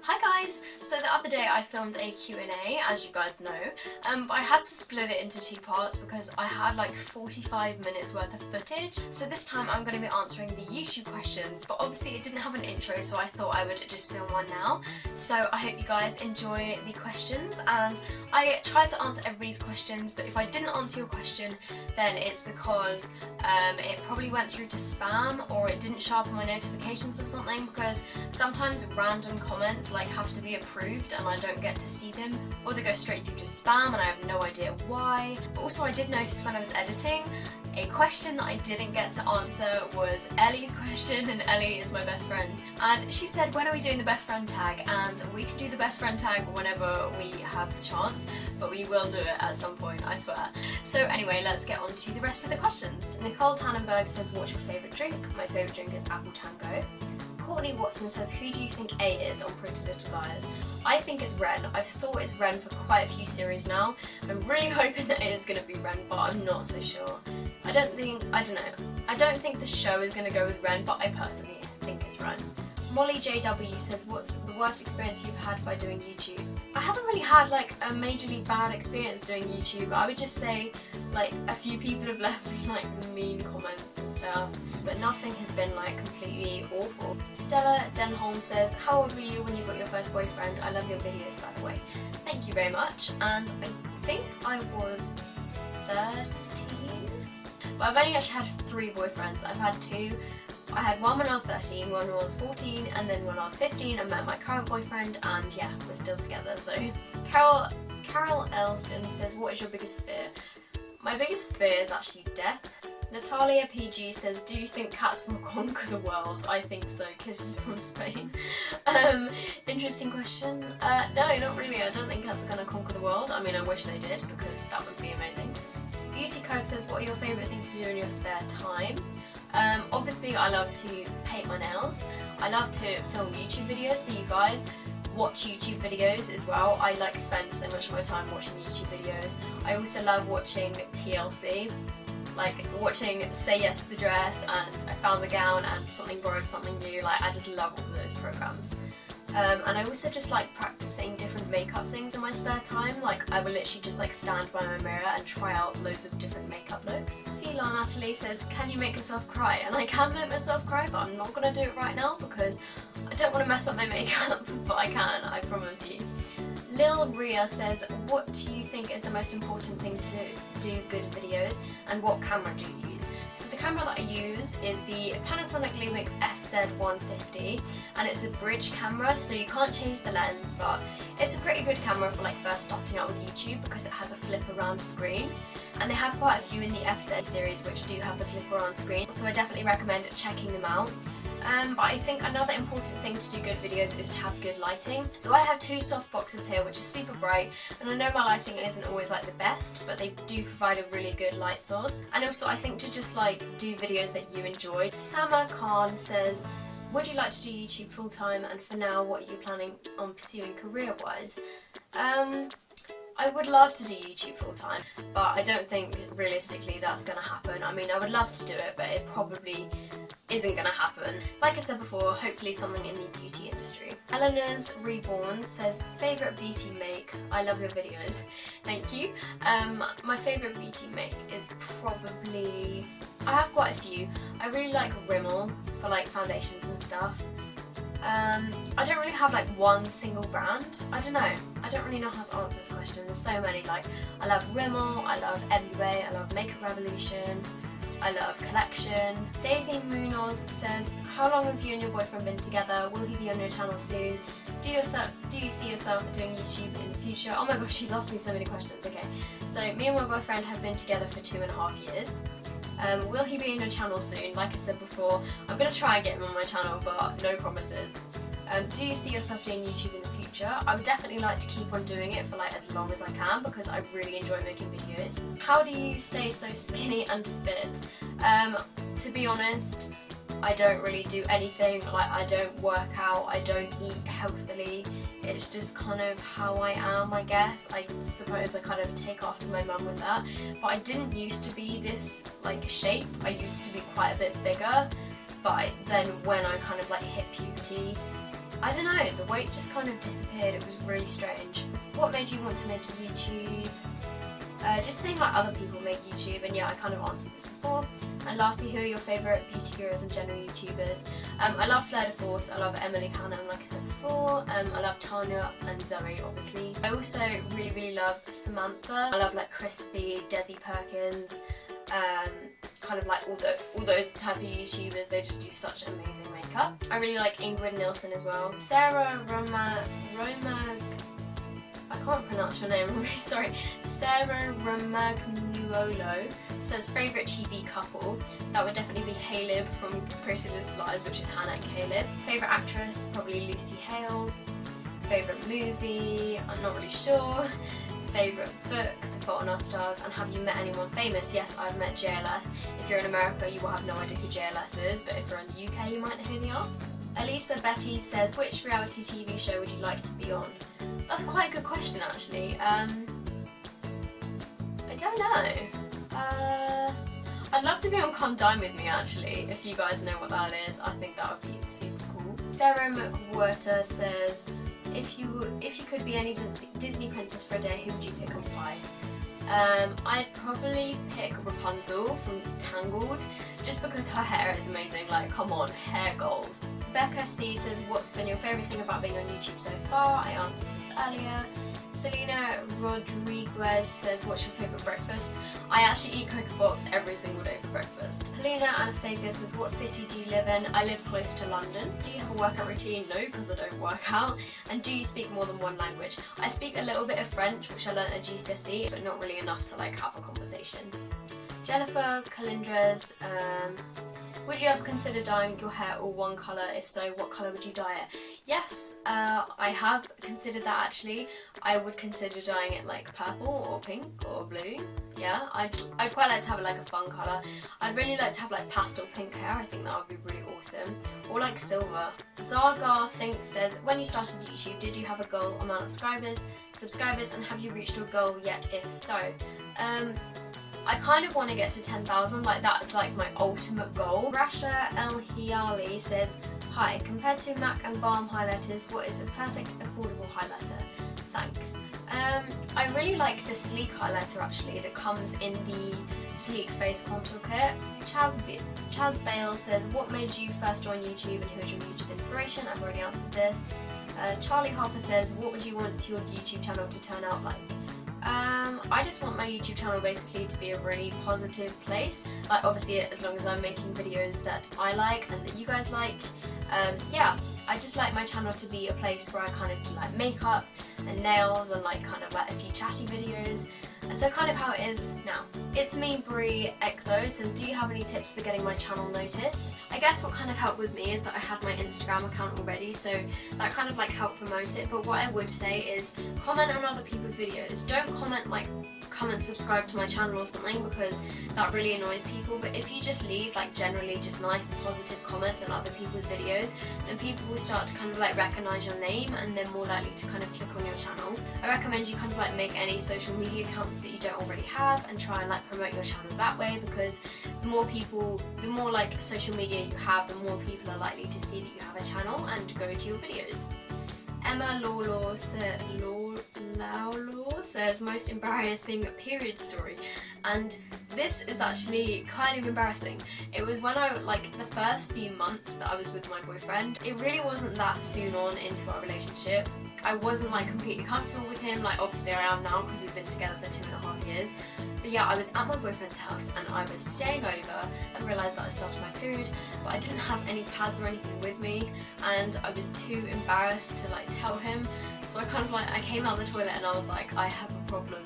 Hi guys! So the other day I filmed a Q&A, as you guys know, but I had to split it into two parts because I had like 45 minutes worth of footage. So this time I'm going to be answering the YouTube questions, but obviously it didn't have an intro, so I thought I would just film one now. So I hope you guys enjoy the questions, and I tried to answer everybody's questions, but if I didn't answer your question, then it's because it probably went through to spam, or it didn't show up on my notifications or something, because sometimes random comments like have to be approved and I don't get to see them, or they go straight through to spam and I have no idea why. But also I did notice when I was editing, a question that I didn't get to answer was Ellie's question, and Ellie is my best friend, and she said, when are we doing the best friend tag? And we can do the best friend tag whenever we have the chance, but we will do it at some point, I swear. So anyway, let's get on to the rest of the questions. Nicole Tannenberg says, what's your favourite drink? My favourite drink is Apple Tango. Courtney Watson says, who do you think A is on Pretty Little Liars? I think it's Ren. I've thought it's Ren for quite a few series now. I'm really hoping that it is going to be Ren, but I'm not so sure. I don't think the show is going to go with Ren, but I personally think it's Ren. Molly JW says, what's the worst experience you've had by doing YouTube? I haven't really had like a majorly bad experience doing YouTube. I would just say like a few people have left me like mean comments and stuff, but nothing has been like completely awful. Stella Denholm says, how old were you when you got your first boyfriend? I love your videos, by the way. Thank you very much. And I think I was 13, but I've only actually had 3 boyfriends. I've had 2. I had one when I was 13, one when I was 14, and then when I was 15 I met my current boyfriend, and yeah, we're still together. So Carol Elston says, what is your biggest fear? My biggest fear is actually death. Natalia PG says, do you think cats will conquer the world? I think so. Kisses from Spain. Interesting question. No, not really. I don't think cats are going to conquer the world. I mean, I wish they did, because that would be amazing. Beauty Cove says, what are your favourite things to do in your spare time? Obviously I love to paint my nails. I love to film YouTube videos for you guys, watch YouTube videos as well. I like spend so much of my time watching YouTube videos. I also love watching TLC, like watching Say Yes to the Dress and I Found the Gown and Something Borrowed Something New. Like, I just love all of those programs. And I also just like practicing different makeup things in my spare time. Like, I will literally just like stand by my mirror and try out loads of different makeup looks. Ceylon Natalie says, can you make yourself cry? And I can make myself cry, but I'm not going to do it right now because I don't want to mess up my makeup, but I can, I promise you. Lil Rhea says, what do you think is the most important thing to do good videos, and what camera do you use? So the camera that I use is the Panasonic Lumix FZ150, and it's a bridge camera, so you can't change the lens, but it's a pretty good camera for like first starting out with YouTube because it has a flip around screen, and they have quite a few in the FZ series which do have the flip around screen, so I definitely recommend checking them out. But I think another important thing to do good videos is to have good lighting. So I have 2 soft boxes here which are super bright, and I know my lighting isn't always like the best, but they do provide a really good light source. And also I think to just like do videos that you enjoy. Sama Khan says, would you like to do YouTube full time, and for now what are you planning on pursuing career wise? I would love to do YouTube full time, but I don't think realistically that's going to happen. I mean, I would love to do it, but it probably isn't going to happen. Like I said before, hopefully something in the beauty industry. Eleanor's Reborn says, favourite beauty make? I love your videos. Thank you. My favourite beauty make is probably... I have quite a few. I really like Rimmel for like foundations and stuff. I don't really have like one single brand. I don't know. I don't really know how to answer this question. There's so many. Like, I love Rimmel, I love MUA, I love Makeup Revolution, I love Collection. Daisy Munoz says, how long have you and your boyfriend been together? Will he be on your channel soon? Do you see yourself doing YouTube in the future? Oh my gosh, she's asked me so many questions. Okay, so me and my boyfriend have been together for 2.5 years. Will he be on your channel soon? Like I said before, I'm going to try and get him on my channel, but no promises. Do you see yourself doing YouTube in the future? I would definitely like to keep on doing it for like as long as I can because I really enjoy making videos. How do you stay so skinny and fit? To be honest, I don't really do anything. Like, I don't work out, I don't eat healthily. It's just kind of how I am, I guess. I suppose I kind of take after my mum with that. But I didn't used to be this like shape. I used to be quite a bit bigger. But then when I kind of like hit puberty, I don't know, the weight just kind of disappeared. It was really strange. What made you want to make YouTube? Just seeing like other people make YouTube, and yeah, I kind of answered this before. And lastly, who are your favourite beauty gurus and general YouTubers? I love Fleur de Force, I love Emily Cannon, like I said before, I love Tanya and Zoe, obviously. I also really love Samantha. I love like Crispy, Desi Perkins, kind of like all those type of YouTubers. They just do such amazing makeup. I really like Ingrid Nilsson as well. Sarah I can't pronounce your name, I'm really sorry. Sarah Romagnuolo says favourite TV couple. That would definitely be Caleb from Pretty Little Lies, which is Hannah and Caleb. Favourite actress, probably Lucy Hale. Favourite movie, I'm not really sure. Favourite book, The Fault in Our Stars. And have you met anyone famous? Yes, I've met JLS. If you're in America, you will have no idea who JLS is, but if you're in the UK, you might know who they are. Elisa Betty says, which reality TV show would you like to be on? That's quite a good question, actually. I don't know. I'd love to be on Come Dine With Me, actually, if you guys know what that is. I think that would be super cool. Sarah McWhirter says, if you could be any Disney princess for a day, who would you pick and why? I'd probably pick Rapunzel from Tangled, just because her hair is amazing. Like, come on, hair goals. Becca C says, what's been your favourite thing about being on YouTube so far? I answered this earlier. Selena Rodriguez says, what's your favourite breakfast? I actually eat Cocoa Pops every single day for breakfast. Helena Anastasia says, what city do you live in? I live close to London. Do you have a workout routine? No, because I don't work out. And do you speak more than one language? I speak a little bit of French, which I learnt at GCSE, but not really enough to like have a conversation. Jennifer Calindres, would you ever consider dyeing your hair all one colour? If so, what colour would you dye it? Yes, I have considered that actually. I would consider dyeing it like purple or pink or blue. Yeah, I'd quite like to have it like a fun colour. I'd really like to have like pastel pink hair. I think that would be really awesome. Or like silver. Zargar Thinks says, when you started YouTube, did you have a goal amount of subscribers, and have you reached your goal yet? If so, I kind of want to get to 10,000, like that's like my ultimate goal. Rasha El Hiali says, hi, compared to MAC and Balm highlighters, what is a perfect affordable highlighter? Thanks. I really like the Sleek highlighter actually that comes in the Sleek Face Contour Kit. Chaz Bale says, what made you first join YouTube and who is your YouTube inspiration? I've already answered this. Charlie Harper says, what would you want your YouTube channel to turn out like? I just want my YouTube channel basically to be a really positive place. Like obviously as long as I'm making videos that I like and that you guys like. Yeah, I just like my channel to be a place where I kind of do like makeup and nails and like kind of like a few chatty videos. So kind of how it is now. It's me, Brie XO says, do you have any tips for getting my channel noticed? I guess what kind of helped with me is that I had my Instagram account already, so that kind of like helped promote it. But what I would say is comment on other people's videos. Don't comment like subscribe to my channel or something, because that really annoys people. But if you just leave like generally just nice positive comments on other people's videos, then people will start to kind of like recognise your name and they're more likely to kind of click on your channel. I recommend you kind of like make any social media accounts that you don't already have and try and like promote your channel that way, because the more like social media you have, the more people are likely to see that you have a channel and go to your videos. Emma Lawlaw says, most embarrassing period story, and this is actually kind of embarrassing. It was when like the first few months that I was with my boyfriend. It really wasn't that soon on into our relationship. I wasn't like completely comfortable with him, like obviously I am now because we've been together for 2.5 years. But yeah, I was at my boyfriend's house and I was staying over and realised that I started my period, but I didn't have any pads or anything with me and I was too embarrassed to like tell him. So I kind of like, I came out of the toilet and I was like, I have a problem.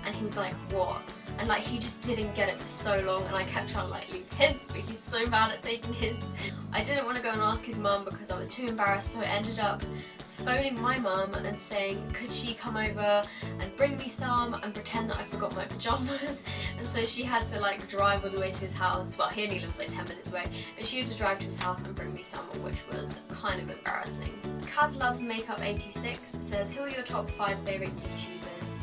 And he was like, what? And like he just didn't get it for so long and I kept trying to like leave hints, but he's so bad at taking hints. I didn't want to go and ask his mum because I was too embarrassed, so I ended up phoning my mum and saying, could she come over and bring me some and pretend that I forgot my pyjamas. And so she had to like drive all the way to his house. Well, he only lives like 10 minutes away, but she had to drive to his house and bring me some, which was kind of embarrassing. Kaz Loves Makeup 86 says, who are your top 5 favourite YouTubers?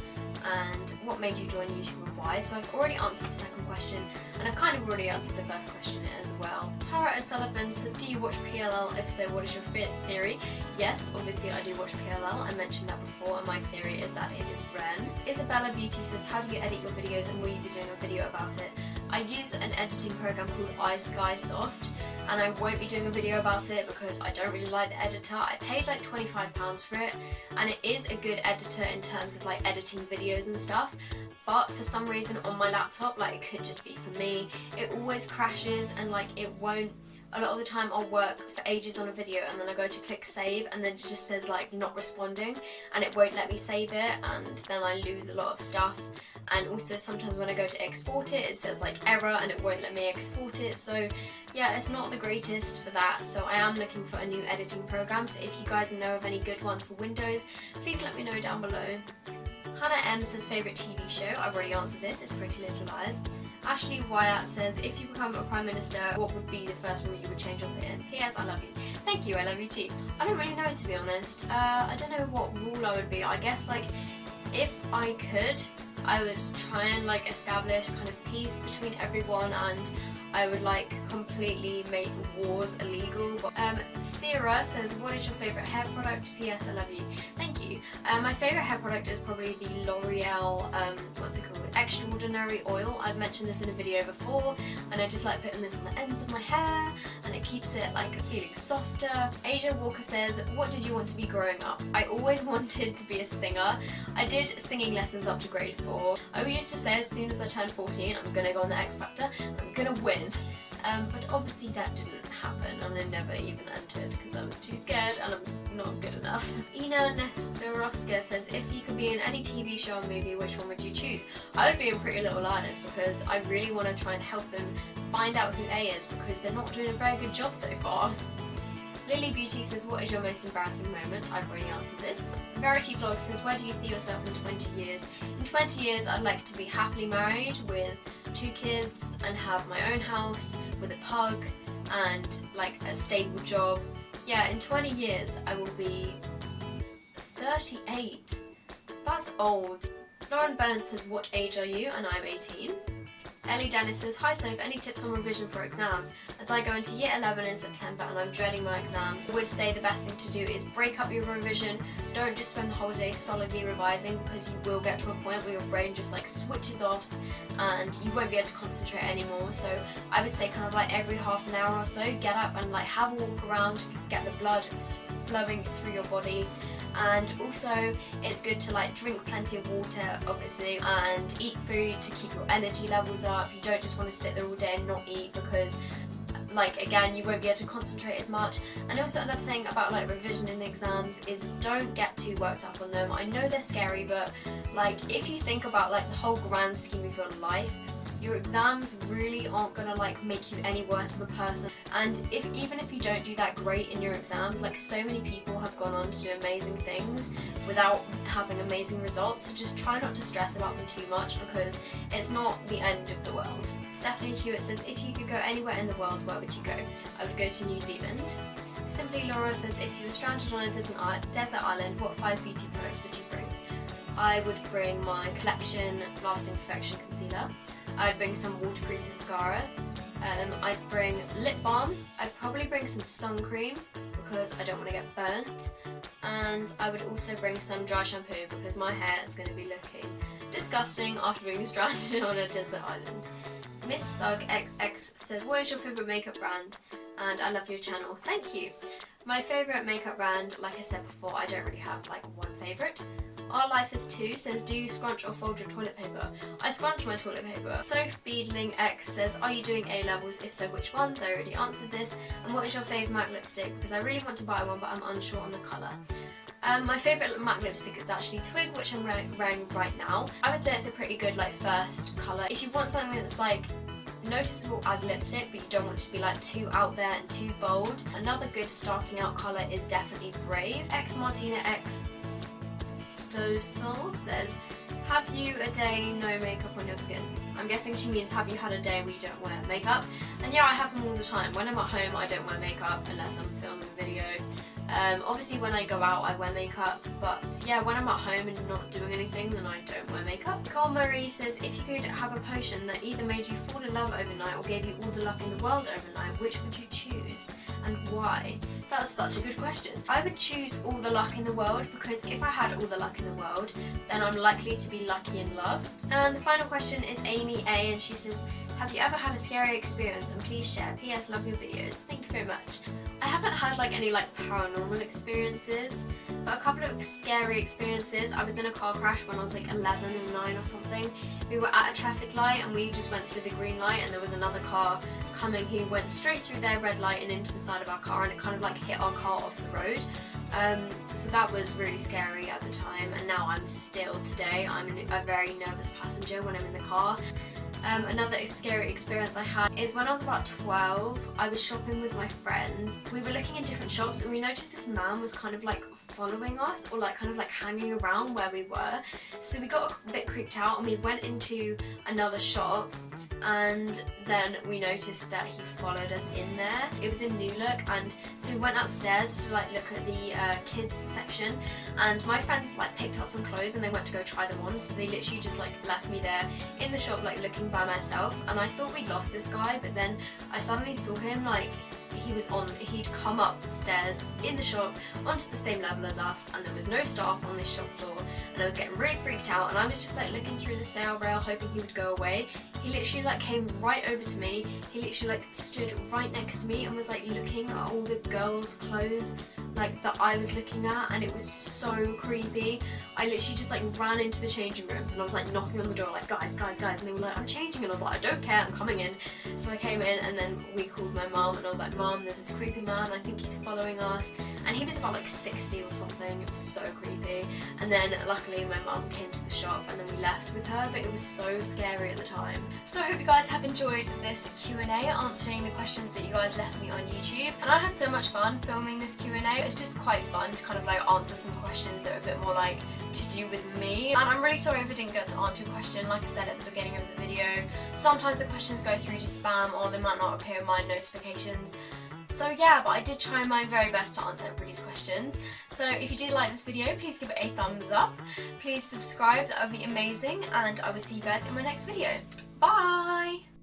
and what made you join YouTube and why. So I've already answered the second question, and I've kind of already answered the first question as well. Tara O'Sullivan says, do you watch PLL? If so, what is your theory? Yes, obviously I do watch PLL. I mentioned that before, and my theory is that it is Ren. Isabella Beauty says, how do you edit your videos, and will you be doing a video about it? I use an editing program called iSkySoft, and I won't be doing a video about it because I don't really like the editor. I paid like £25 for it, and it is a good editor in terms of like editing videos and stuff, but for some reason on my laptop, like it could just be for me, it always crashes, and like it won't, a lot of the time I'll work for ages on a video and then I go to click save and then it just says like not responding, and it won't let me save it, and then I lose a lot of stuff. And also sometimes when I go to export it, it says like error and it won't let me export it. So yeah, it's not the greatest for that. So I am looking for a new editing program. So if you guys know of any good ones for Windows, please let me know down below. Hannah M says favourite TV show. I've already answered this, it's Pretty Little Lies. Ashley Wyatt says, if you become a Prime Minister, what would be the first rule you would change or put in? P.S. I love you. Thank you, I love you too. I don't really know, to be honest. I don't know what rule I would be. I guess like if I could, I would try and like establish kind of peace between everyone, and I would like completely make wars illegal. Sierra says, what is your favourite hair product? P.S. I love you. Thank you. My favourite hair product is probably the L'Oreal, what's it called? Extraordinary Oil. I've mentioned this in a video before, and I just like putting this on the ends of my hair, and it keeps it like feeling softer. Asia Walker says, what did you want to be growing up? I always wanted to be a singer. I did singing lessons up to grade 4. I used to say as soon as I turned 14, I'm gonna go on the X Factor, I'm gonna win. But obviously that didn't happen, and I never even entered because I was too scared and I'm not good enough. Ina Nestoroska says, if you could be in any TV show or movie, which one would you choose? I would be in Pretty Little Liars because I really want to try and help them find out who A is, because they're not doing a very good job so far. Lily Beauty says, what is your most embarrassing moment? I've already answered this. Verity Vlog says, where do you see yourself in 20 years? In 20 years I'd like to be happily married with 2 kids and have my own house with a pug and like a stable job. Yeah, in 20 years I will be 38. That's old. Lauren Burns says, what age are you? And I'm 18. Ellie Dennis says, hi Soph, any tips on revision for exams? As I go into year 11 in September and I'm dreading my exams, I would say the best thing to do is break up your revision. Don't just spend the whole day solidly revising, because you will get to a point where your brain just like switches off and you won't be able to concentrate anymore. So I would say kind of like every half an hour or so, get up and like have a walk around, get the blood flowing through your body. And also it's good to like drink plenty of water obviously, and eat food to keep your energy levels up. You don't just want to sit there all day and not eat, because like again you won't be able to concentrate as much. And also another thing about like revision in exams is don't get too worked up on them. I know they're scary, but like if you think about like the whole grand scheme of your life, your exams really aren't gonna like make you any worse of a person. And even if you don't do that great in your exams, like so many people have gone on to do amazing things without having amazing results. So just try not to stress about them too much, because it's not the end of the world. Stephanie Hewitt says, if you could go anywhere in the world, where would you go? I would go to New Zealand. Simply Laura says, if you were stranded on a desert island, what 5 beauty products would you bring? I would bring my Collection Lasting Perfection Concealer. I'd bring some waterproof mascara. I'd bring lip balm. I'd probably bring some sun cream because I don't want to get burnt. And I would also bring some dry shampoo because my hair is going to be looking disgusting after being stranded on a desert island. Miss Sug XX says, what is your favourite makeup brand? And I love your channel. Thank you. My favourite makeup brand, like I said before, I don't really have like one favourite. Our Life is 2 says, do you scrunch or fold your toilet paper? I scrunch my toilet paper. Soph Beadling X says, are you doing A-levels? If so, which ones? I already answered this. And what is your favourite MAC lipstick? Because I really want to buy one, but I'm unsure on the colour. My favourite MAC lipstick is actually Twig, which I'm wearing right now. I would say it's a pretty good like first colour. If you want something that's like noticeable as lipstick, but you don't want it to be like too out there and too bold, another good starting out colour is definitely Brave. X Martina X Stosel says, have you a day no makeup on your skin? I'm guessing she means have you had a day where you don't wear makeup? And yeah, I have them all the time. When I'm at home I don't wear makeup unless I'm filming a video. Obviously when I go out I wear makeup, but yeah, when I'm at home and not doing anything then I don't wear makeup. Carl Marie says, if you could have a potion that either made you fall in love overnight or gave you all the luck in the world overnight, which would you choose and why? That's such a good question. I would choose all the luck in the world, because if I had all the luck in the world then I'm likely to be lucky in love. And the final question is Amy A, and she says, have you ever had a scary experience, and please share. PS, love your videos. Thank you very much. I haven't had like any like paranormal experiences, but a couple of scary experiences. I was in a car crash when I was like 11 or 9 or something. We were at a traffic light and we just went through the green light, and there was another car coming who went straight through their red light and into the side of our car, and it kind of like hit our car off the road. So that was really scary at the time, and now I'm still today. I'm a very nervous passenger when I'm in the car. Another scary experience I had is when I was about 12, I was shopping with my friends. We were looking in different shops and we noticed this man was kind of like following us, or like kind of like hanging around where we were. So we got a bit creeped out and we went into another shop, and then we noticed that he followed us in there. It was in New Look, and so we went upstairs to like look at the kids section, and my friends like picked up some clothes and they went to go try them on, so they literally just like left me there in the shop like looking by myself. And I thought we'd lost this guy, but then I suddenly saw him like he'd come upstairs in the shop onto the same level as us, and there was no staff on this shop floor, and I was getting really freaked out, and I was just like looking through the sale rail hoping he would go away. He literally like came right over to me. He literally like stood right next to me and was like looking at all the girls' clothes like that I was looking at, and it was so creepy. I literally just like ran into the changing rooms and I was like knocking on the door like, guys, and they were like, I'm changing, and I was like, I don't care, I'm coming in. So I came in, and then we called my mum, and I was like, Mum, there's this creepy man, I think he's following us, and he was about like 60 or something. It was so creepy. And then luckily my mum came to the shop and then we left with her, but it was so scary at the time. So I hope you guys have enjoyed this Q&A, answering the questions that you guys left me on YouTube, and I had so much fun filming this Q&A. It's just quite fun to kind of like answer some questions that are a bit more like to do with me. And I'm really sorry if I didn't get to answer your question. Like I said at the beginning of the video, sometimes the questions go through to spam, or they might not appear in my notifications. So yeah, but I did try my very best to answer everybody's questions. So if you did like this video, please give it a thumbs up. Please subscribe, that would be amazing, and I will see you guys in my next video. Bye!